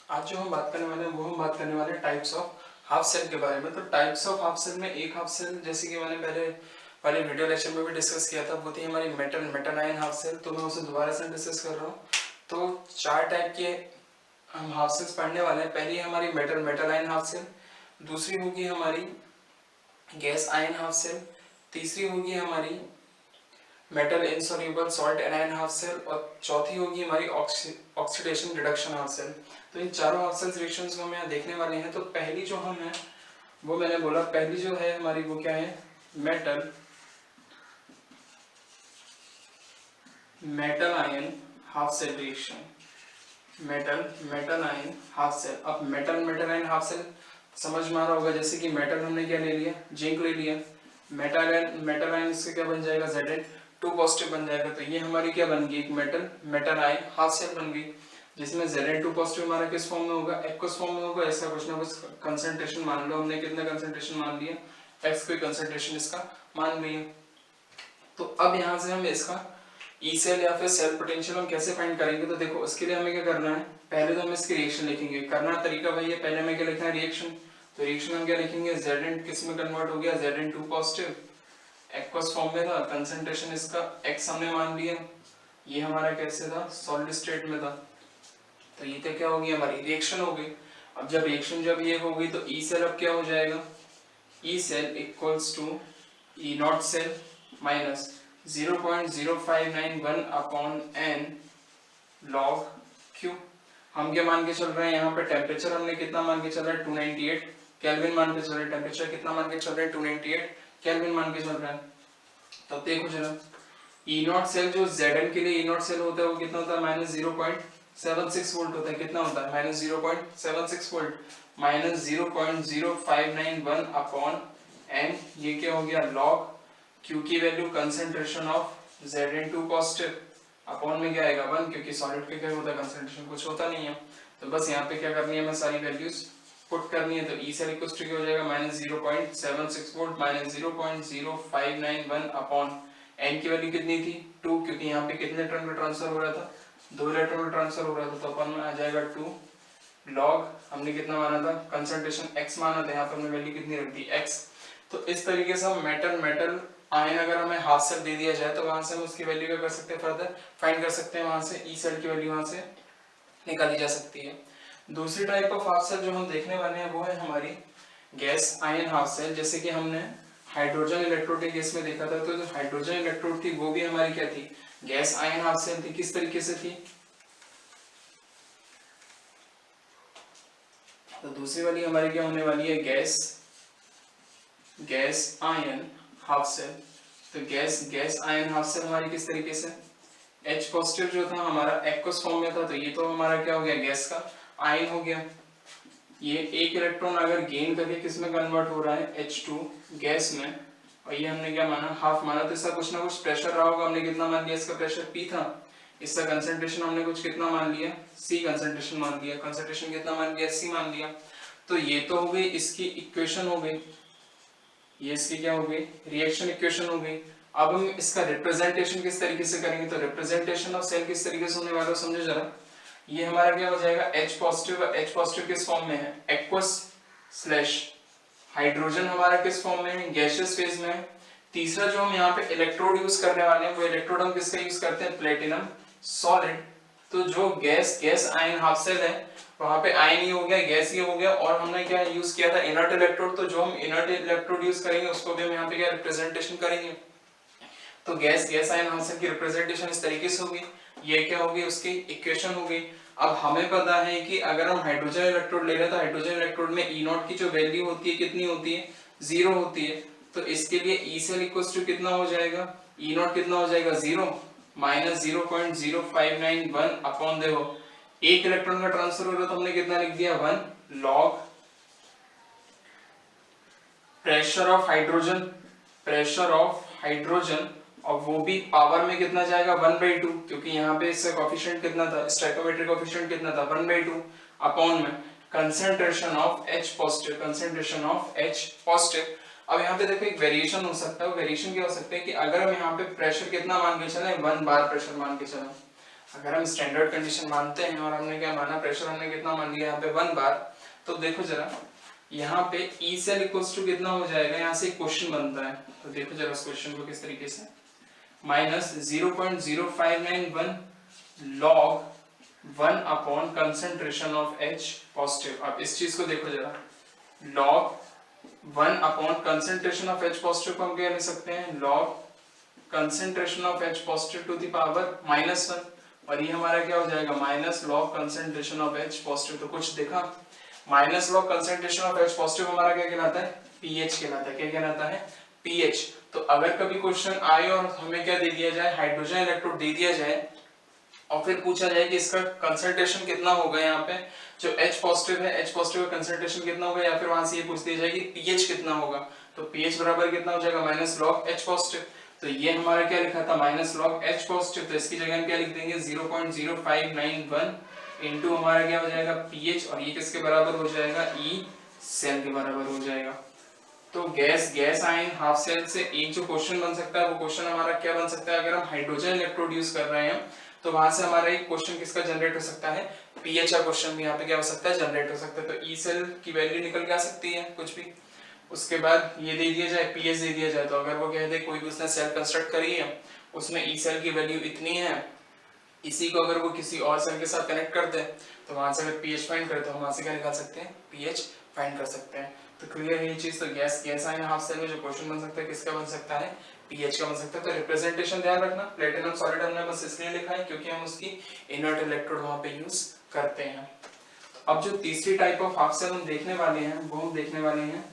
आज जो हम बात करने वाले हैं वो हम बात करने वाले हैं टाइप्स ऑफ हाफ सेल के बारे में। तो टाइप्स ऑफ हाफ सेल में एक हाफ सेल, जैसे कि मैंने पहले वाले वीडियो लेक्चर में भी डिस्कस किया था, वो थी हमारी मेटल आयन हाफ सेल। तो मैं उसे दोबारा से डिस्कस कर रहा हूँ। तो 4 टाइप के हम हाफ सेल्स पढ़ने वाले हैं। पहली है हमारी मेटल आयन हाफ सेल, दूसरी होगी हमारी गैस आयन हाफ सेल, तीसरी होगी हमारी metal insoluble salt anion half cell, और चौथी होगी हमारी ऑक्सीडेशन रिडक्शन हाफ सेल। तो इन चारों हाफ सेल रिएक्शंस को हम यहाँ देखने वाले हैं। तो पहली जो हम है वो मैंने बोला, पहली जो है हमारी वो क्या है, metal ion half cell reaction. Metal ion half cell. अब मेटल आयन हाफ सेल समझ में आ रहा होगा, जैसे कि मेटल हमने क्या ले लिया, जिंक ले लिया। मेटल आयन इससे क्या बन जाएगा, Zn2 पॉजिटिव बन जाएगा। तो ये हमारी क्या बन गई, एक मेटल आयन हाफ सेल बन गई, जिसमें Zn2 पॉजिटिव हमारा किस फॉर्म में होगा, एक्वस फॉर्म में होगा। ऐसा कुछ ना कुछ कंसंट्रेशन मान लो, हमने कितना कंसंट्रेशन मान लिया, एक्स कोई कंसंट्रेशन इसका मान लिया। तो अब यहाँ से हम इसका ई सेल या फिर सेल पोटेंशियल हम कैसे फाइंड करेंगे। तो देखो उसके लिए हमें क्या करना है, पहले तो हम इसकी रिएक्शन लिखेंगे। करना तरीका भाई है, पहले हमें क्या लिखना है, रिएक्शन। तो रिएक्शन हम क्या लिखेंगे, Zn किस में कन्वर्ट हो गया, Zn2 पॉजिटिव, एक्वस फॉर्म में था, कंसंट्रेशन इसका x हमने मान लिया। ये हमारा कैसे था, सॉलिड स्टेट में था। तो ये तो क्या होगी, हमारी रिएक्शन हो गई। अब जब रिएक्शन जब ये होगी तो ई सेल अब क्या हो जाएगा, E cell equals to E not cell minus 0.0591 upon n log Q। हम क्या मान के चल रहे हैं, यहाँ पे टेम्परेचर हमने कितना मान के चल रहा है, 298 केल्विन मान के चल रहे हैं। टेम्परेचर कितना मान के चल रहे हैं, 298 केल्विन मान के चल रहा है। तब देखो जरा, ई नॉट सेल जो Zn के लिए ई नॉट सेल होता है वो कितना होता है, -0.76 वोल्ट होता है। कितना होता है, -0.76 वोल्ट, -0.0591 अपॉन n। ये क्या हो गया, log Q की value concentration of Zn2 positive upon में क्या आएगा 1, क्योंकि सॉलिड के क्या होता है, कंसंट्रेशन कुछ होता नहीं है। तो बस यहाँ पे क्या करनी है, हमें सारी वैल्यूज पुट करनी है। तो ई सेल इक्वल टू क्या हो जाएगा, -0.76 वोल्ट -0.0591 अपॉन n की वैल्यू कितनी थी 2, क्योंकि यहाँ पे कितने इलेक्ट्रॉन का ट्रांसफर हो रहा था, 2 इलेक्ट्रॉन का ट्रांसफर हो रहा था। तो अपन में आ जाएगा 2 लॉग, हमने कितना माना था, कंसंट्रेशन x माना था, यहाँ पे हमने वैल्यू कितनी रख दी, x। तो इस तरीके से हम मेटल आयन अगर हमें हाफ सेल दे दिया जाए तो वहां से हम उसकी वैल्यू क्या कर सकते हैं, फर्दर फाइंड कर सकते हैं। वहां से ई सेल की वैल्यू वहां से निकाली जा सकती है। दूसरी टाइप ऑफ हाफ सेल जो हम देखने वाले हैं वो है हमारी गैस आयन हाफ सेल। जैसे कि हमने हाइड्रोजन इलेक्ट्रोड के केस में देखा था, तो जो हाइड्रोजन इलेक्ट्रोड थी वो भी हमारी क्या थी, गैस आयन हाफ सेल थी। किस तरीके से थी, तो दूसरी वाली हमारी क्या होने वाली है, गैस आयन हाफ सेल। तो गैस आयन हाफ सेल हमारी किस तरीके से, H पॉजिटिव जो था हमारा एक्वस फॉर्म में था, तो ये तो हमारा क्या हो गया, गैस का आयन हो गया। ये एक इलेक्ट्रॉन अगर गेन करके किस में कन्वर्ट हो रहा है, H2 गैस में, और ये हमने क्या माना, हाफ माना। तो इसका कुछ ना कुछ प्रेशर रहा होगा, हमने कितना मान लिया, इसका प्रेशर P था। इसका कंसंट्रेशन हमने कुछ कितना मान लिया, C कंसंट्रेशन मान लिया। कंसंट्रेशन कितना मान लिया, C मान लिया। तो ये तो हो गई इसकी इक्वेशन हो गई, ये इसकी क्या हो गई, रिएक्शन इक्वेशन हो गई। अब हम इसका रिप्रेजेंटेशन किस तरीके से करेंगे, तो रिप्रेजेंटेशन ऑफ सेल किस तरीके से होने वाला है समझो जरा। ये हमारा क्या हो जाएगा, H पॉजिटिव किस फॉर्म में है, एक्वस स्लैश, हाइड्रोजन हमारा किस फॉर्म में है, गैसियस फेज में है। तीसरा जो हम यहाँ पे इलेक्ट्रोड यूज करने वाले हैं वो इलेक्ट्रोड हम किसका यूज करते हैं, प्लेटिनम सॉलिड। तो जो गैस आयन हाफ सेल है वहां पे आयन ही हो गया, गैस ही हो गया, और हमने क्या यूज किया था, इनर्ट इलेक्ट्रोड। तो जो हम इनर्ट इलेक्ट्रोड यूज करेंगे उसको भी हम यहाँ पे क्या रिप्रेजेंटेशन करेंगे। तो गैस आयन हाफ सेल की रिप्रेजेंटेशन इस तरीके से होगी। ये क्या होगी, उसकी इक्वेशन होगी। अब हमें पता है कि अगर हम हाइड्रोजन इलेक्ट्रोड ले रहे हैं तो हाइड्रोजन इलेक्ट्रोड में ई नॉट की जो वैल्यू होती है कितनी होती है, 0 होती है। तो इसके लिए ई सेल इक्वल्स टू कितना हो जाएगा, ई नॉट कितना हो जाएगा, 0 -0.0591 अपॉन, देखो एक इलेक्ट्रॉन का ट्रांसफर हो रहा है तो हमने कितना लिख दिया, 1 लॉग प्रेशर ऑफ हाइड्रोजन, और वो भी पावर में कितना जाएगा, 1/2, क्योंकि यहाँ पे इसका कोफिशिएंट कितना था, स्टोइकोमेट्रिक कोफिशिएंट कितना था, 1/2 अपॉन में कंसंट्रेशन ऑफ H पॉजिटिव। अब यहाँ पे देखो एक वेरिएशन हो सकता है। वेरिएशन क्या हो सकता है कि अगर हम यहाँ पे प्रेशर कितना मान के चले, 1 बार प्रेशर मान के चले, अगर हम स्टैंडर्ड कंडीशन मानते हैं और हमने क्या माना, प्रेशर हमने कितना मान लिया यहाँ पे 1 बार, तो देखो जरा यहाँ पे ई सेल इक्वल्स टू कितना हो जाएगा, यहाँ से क्वेश्चन बनता है, तो देखो जरा उस क्वेश्चन को किस तरीके से, minus 0.0591 log 1 upon concentration of H positive. अब इस चीज को देखो जरा, log 1 upon concentration of H positive को हम क्या लिख सकते हैं, log concentration of H positive to the power -1, और ये हमारा क्या हो जाएगा, minus log concentration of H positive. तो कुछ देखा, minus log concentration of H positive हमारा क्या कहलाता है, pH कहलाता है। क्या कहलाता है, pH। तो अगर कभी क्वेश्चन आए और हमें क्या दे दिया जाए, हाइड्रोजन इलेक्ट्रोड दे दिया जाए और फिर पूछा जाए कि इसका कंसंट्रेशन कितना होगा, यहाँ पे जो H पॉजिटिव है, H पॉजिटिव का कंसंट्रेशन कितना होगा, या फिर वहां से ये पूछ दिया जाए कि pH कितना होगा, तो pH बराबर कितना हो जाएगा, माइनस लॉग H पॉजिटिव। तो ये हमारा क्या लिखा था, माइनस लॉग H पॉजिटिव, तो इसकी जगह हम क्या लिख देंगे, 0.0591 इनटू हमारा क्या हो जाएगा, pH, और ये किसके बराबर हो जाएगा, E सेल के बराबर हो जाएगा। तो गैस आयन हाफ सेल से एक जो क्वेश्चन बन सकता है, वो क्वेश्चन हमारा क्या बन सकता है, अगर हम हाइड्रोजन इलेक्ट्रोड यूज कर रहे हैं तो वहां से हमारा एक क्वेश्चन किसका जनरेट हो सकता है, pH का क्वेश्चन भी यहाँ पे क्या हो सकता है, जनरेट हो सकता है। तो ई सेल की वैल्यू निकल के आ सकती है कुछ भी, उसके बाद ये दे दिया जाए, pH दे दिया जाए, तो अगर वो कह दे कोई भी उसने सेल कंस्ट्रक्ट करी है, उसमें ई सेल की वैल्यू इतनी है, इसी को अगर वो किसी और सेल के साथ कनेक्ट कर दे तो वहां से अगर pH फाइंड करे तो हम वहां से क्या निकाल सकते हैं, pH फाइंड कर सकते हैं। तो क्लियर है ये चीज। तो गैस आयन हाफ सेल में जो क्वेश्चन बन सकता है किसका बन सकता है, pH का बन सकता है। तो रिप्रेजेंटेशन ध्यान रखना, प्लेटिनम सॉलिड हमने बस इसलिए लिखा है क्योंकि हम उसकी इनर्ट इलेक्ट्रोड वहां पे यूज करते हैं। अब जो तीसरी टाइप ऑफ हाफ सेल हम देखने वाले हैं, वो हम देखने वाले हैं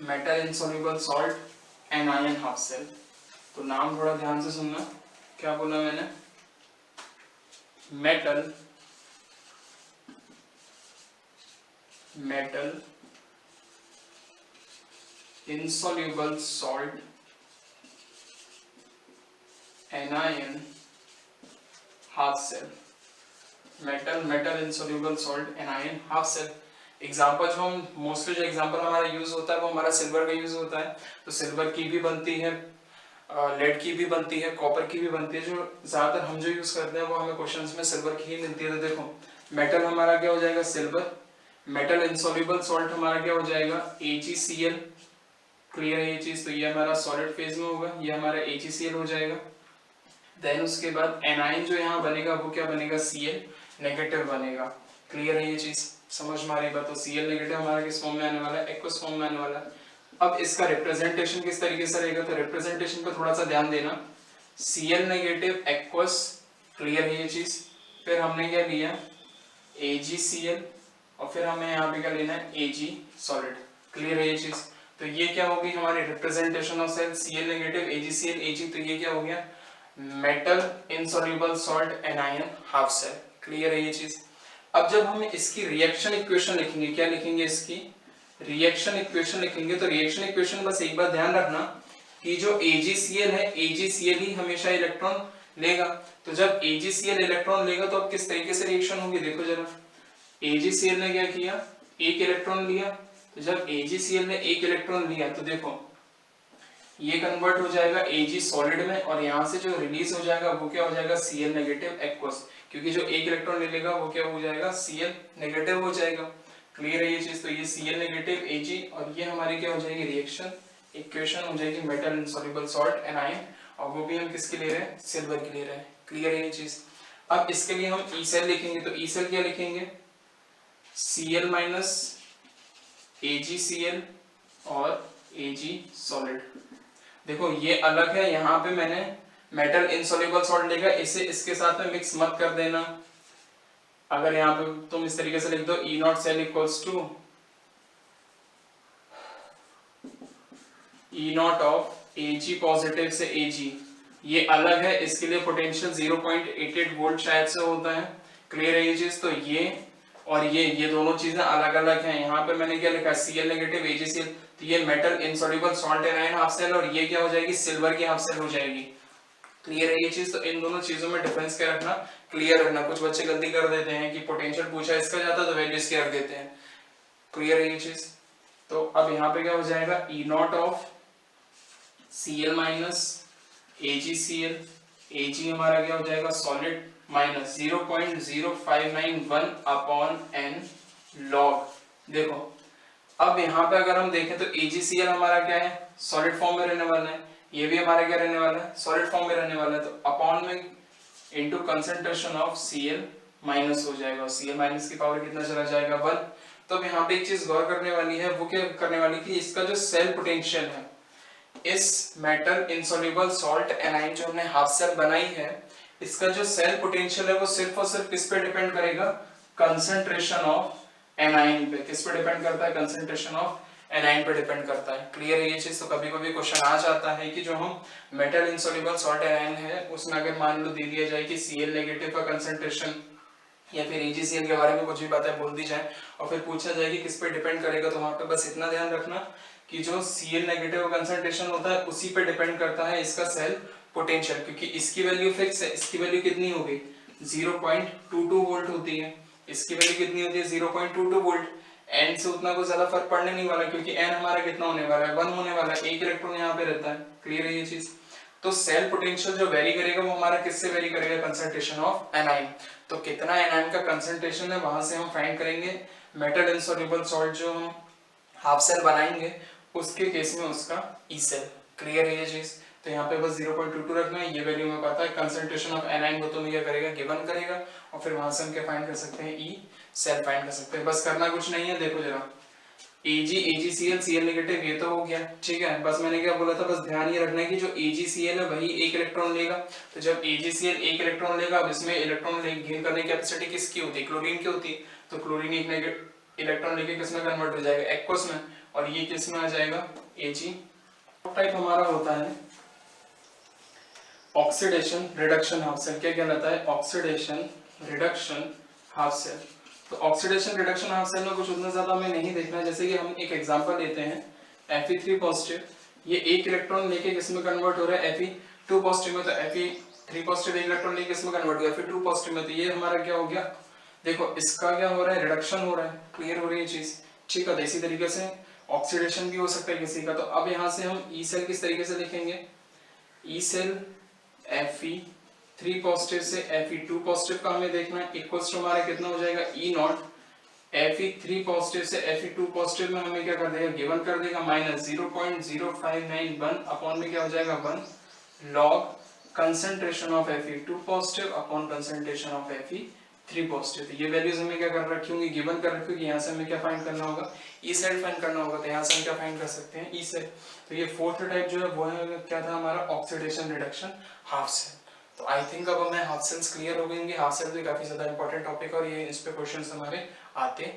metal insoluble salt anion half cell. तो नाम थोड़ा ध्यान से सुनना, क्या बोला मैंने, metal insoluble salt anion half cell, metal insoluble salt anion half cell। Example जो हम मोस्टली जो एग्जाम्पल हमारा यूज होता है वो हमारा सिल्वर का यूज होता है। तो सिल्वर की भी बनती है, लेड की भी बनती है, कॉपर की भी बनती है। जो ज्यादातर हम जो यूज करते हैं वो हमें क्वेश्चंस में सिल्वर की ही मिलती है। तो देखो मेटल हमारा क्या हो जाएगा, सिल्वर। मेटल इनसॉल्युबल सॉल्ट हमारा क्या हो जाएगा, AgCl। क्लियर है ये चीज। तो ये हमारा सॉलिड फेज में होगा, ये हमारा AgCl हो जाएगा। देन उसके बाद एनाइन जो यहाँ बनेगा वो क्या बनेगा, Cl नेगेटिव बनेगा। क्लियर है ये चीज, समझ में आ रही बात। तो Cl नेगेटिव हमारा किस फॉर्म में आने वाला है, एक्वस फॉर्म में आने वाला है। अब इसका रिप्रेजेंटेशन किस तरीके से रहेगा, तो रिप्रेजेंटेशन पर थोड़ा सा ध्यान देना। Cl नेगेटिव एक्वस, क्लियर है ये चीज। फिर हमने क्या लिया, AgCl, और फिर हमें यहाँ पे क्या लेना है, Ag सॉलिड। क्लियर है ये चीज। तो ये क्या होगी हमारी representation of cell, Cl negative AgCl Ag। तो ये क्या हो गया, metal insoluble salt anion half cell. Clear है ये चीज। अब जब हम इसकी रिएक्शन इक्वेशन लिखेंगे, क्या लिखेंगे, इसकी रिएक्शन इक्वेशन लिखेंगे। तो रिएक्शन इक्वेशन बस एक बार ध्यान रखना कि जो AgCl है, AgCl ही हमेशा इलेक्ट्रॉन लेगा। तो जब AgCl इलेक्ट्रॉन लेगा तो अब किस तरीके से रिएक्शन होगी, देखो जरा। AgCl ने क्या किया, एक इलेक्ट्रॉन लिया। तो जब AgCl ने एक इलेक्ट्रॉन लिया तो देखो ये कन्वर्ट हो जाएगा Ag सॉलिड में, और यहाँ से जो रिलीज हो जाएगा वो क्या हो जाएगा, Cl नेगेटिव एक्वस। क्योंकि जो एक इलेक्ट्रॉन ले लेगा वो क्या हो जाएगा, Cl नेगेटिव हो जाएगा। क्लियर है ये चीज। तो ये Cl नेगेटिव Ag, और ये हमारी क्या हो जाएगी, रिएक्शन इक्वेशन हो जाएगी मेटल इनसॉल्युबल सॉल्ट एनायन, और वो भी हम किसके ले रहे हैं, सिल्वर के ले रहे हैं। क्लियर है ये चीज। अब इसके लिए हम ई सेल लिखेंगे। तो ई सेल क्या लिखेंगे, Cl माइनस AgCl और Ag सॉलिड। देखो ये अलग है, यहाँ पे मैंने मेटल इनसॉल्युबल सॉल्ट लेगा, इसे इसके साथ में मिक्स मत कर देना। अगर यहाँ पे तुम इस तरीके से लिख दो, E not cell equals to E not of Ag positive से Ag, ये अलग है, इसके लिए पोटेंशियल 0.88 वोल्ट शायद से होता है। क्लियर है ये चीज। तो ये और ये दोनों चीजें अलग अलग हैं। यहाँ पे मैंने क्या लिखा है, Cl नेगेटिव AgCl। तो ये metal insoluble salt anion half cell, और ये क्या हो जाएगी, सिल्वर की हाफ सेल हो जाएगी। क्लियर है ये चीज। तो इन दोनों चीजों में डिफरेंस क्या रखना, क्लियर रखना। कुछ बच्चे गलती कर देते हैं कि पोटेंशियल पूछा इसका जाता तो वैल्यू इसके रख देते हैं। क्लियर है ये चीज। तो अब यहाँ पे क्या हो जाएगा, E not of Cl minus AgCl Ag हमारा क्या हो जाएगा solid minus 0.0591 upon n log. देखो अब यहाँ पे अगर हम देखें तो AgCl हमारा क्या है सॉलिड फॉर्म में रहने वाला है, ये भी हमारा क्या रहने वाला है सॉलिड फॉर्म में रहने वाला है, तो अपॉन में into concentration of Cl minus हो जाएगा, Cl माइनस की पावर कितना चला जाएगा 1। तो अब यहाँ पे एक चीज गौर करने वाली है, वो क्या करने वाली कि इसका जो सेल पोटेंशियल है इस मेटल इनसॉल्युबल सॉल्ट एनाइन जो हमने हाफ सेल बनाई है, इसका जो सेल पोटेंशियल है वो सिर्फ और सिर्फ किस पे डिपेंड करेगा कंसंट्रेशन ऑफ एनाइन पे। किस पे डिपेंड करता है कंसंट्रेशन ऑफ एनाइन पे डिपेंड करता है। क्लियर है ये चीज। तो कभी कभी क्वेश्चन आ जाता है कि जो हम मेटल इनसॉल्युबल सॉल्ट एनाइन है उसमें अगर मान लो दे दिया जाए कि Cl नेगेटिव का कंसंट्रेशन या फिर AgCl के बारे में कुछ भी बातें बोल दी जाए और फिर पूछा जाए कि किस पे डिपेंड करेगा, तो वहां पे बस इतना ध्यान रखना कि जो Cl नेगेटिव कंसंट्रेशन होता है उसी पे डिपेंड करता है इसका सेल पोटेंशियल, क्योंकि इसकी वैल्यू फिक्स है। इसकी वैल्यू कितनी होगी 0.22 वोल्ट होती है, इसकी वैल्यू कितनी होती है 0.22 वोल्ट। n से उतना कुछ ज्यादा फर्क पड़ने नहीं वाला, क्योंकि n हमारा कितना होने वाला है 1 होने वाला है, एक इलेक्ट्रॉन यहाँ पे रहता है। क्लियर है ये चीज। तो सेल पोटेंशियल जो वेरी करेगा वो हमारा किससे वेरी करेगा कंसंट्रेशन ऑफ एनाइन। तो कितना एनाइन का कंसंट्रेशन है वहां से हम फाइंड करेंगे मेटल इनसॉल्युबल सॉल्ट जो हम हाफ सेल बनाएंगे उसके केस में उसका ई सेल। क्लियर है ये चीज। तो यहाँ पे बस 0.22 रखना है, ये वैल्यू हमें पता है कंसंट्रेशन ऑफ एनाइन को तो हमें क्या करेगा गिवन करेगा, और फिर वहां से हम क्या फाइंड कर सकते हैं ई सेल फाइंड कर सकते हैं। बस करना कुछ नहीं है, देखो जरा Ag AgCl Cl नेगेटिव ये तो हो गया, ठीक है। बस मैंने क्या बोला था, बस ध्यान ये रखना है कि जो AgCl है वही एक इलेक्ट्रॉन लेगा। तो जब AgCl एक इलेक्ट्रॉन लेगा, अब इसमें इलेक्ट्रॉन गेन करने की कैपेसिटी किसकी होती है क्लोरीन की होती है, तो क्लोरीन एक इलेक्ट्रॉन लेके किस में कन्वर्ट हो जाएगा एक्वस में, और ये किस में आ जाएगा Ag। टाइप हमारा होता है ऑक्सीडेशन रिडक्शन हाफ सेल। क्या कहलाता है ऑक्सीडेशन रिडक्शन हाफ सेल। तो ऑक्सीडेशन रिडक्शन हाफ सेल में कुछ उतना ज्यादा हमें नहीं देखना है। जैसे कि हम एक एग्जांपल लेते हैं Fe3 पॉजिटिव, ये एक इलेक्ट्रॉन लेके किसमें कन्वर्ट हो रहा है Fe2 पॉजिटिव में, तो Fe3 पॉजिटिव एक इलेक्ट्रॉन लेके किसमें कन्वर्ट हो गया Fe2 पॉजिटिव में, तो ये हमारा क्या हो गया, देखो इसका क्या हो रहा है रिडक्शन हो रहा है। क्लियर हो रही है चीज, ठीक है। तो इसी तरीके से ऑक्सीडेशन भी हो सकता है किसी का। तो अब यहाँ से हम ई सेल किस तरीके से लिखेंगे, ई सेल Fe3 पॉजिटिव से Fe2 पॉजिटिव का हमें देखना है, इक्वल्स टू हमारा कितना हो जाएगा ई नॉट Fe3 पॉजिटिव से Fe2 पॉजिटिव में हमें क्या कर देगा गिवन कर देगा माइनस 0.0591 अपॉन में क्या हो जाएगा 1 log concentration of Fe2 positive upon concentration of Fe3 positive. तो ये वैल्यूज हमें क्या कर रखी होंगी गिवन कर रखी होगी। यहाँ से हमें क्या फाइंड करना होगा ई सेल फाइंड करना होगा। तो यहाँ से हम क्या फाइंड कर सकते हैं ई सेल। तो ये फोर्थ टाइप जो है वो है क्या था हमारा ऑक्सीडेशन रिडक्शन हाफ सेल। तो आई थिंक अब हमें हाफ सेल्स क्लियर हो गएंगे। हाफ सेल भी काफी ज्यादा इंपॉर्टेंट टॉपिक और ये इस पे क्वेश्चंस हमारे आते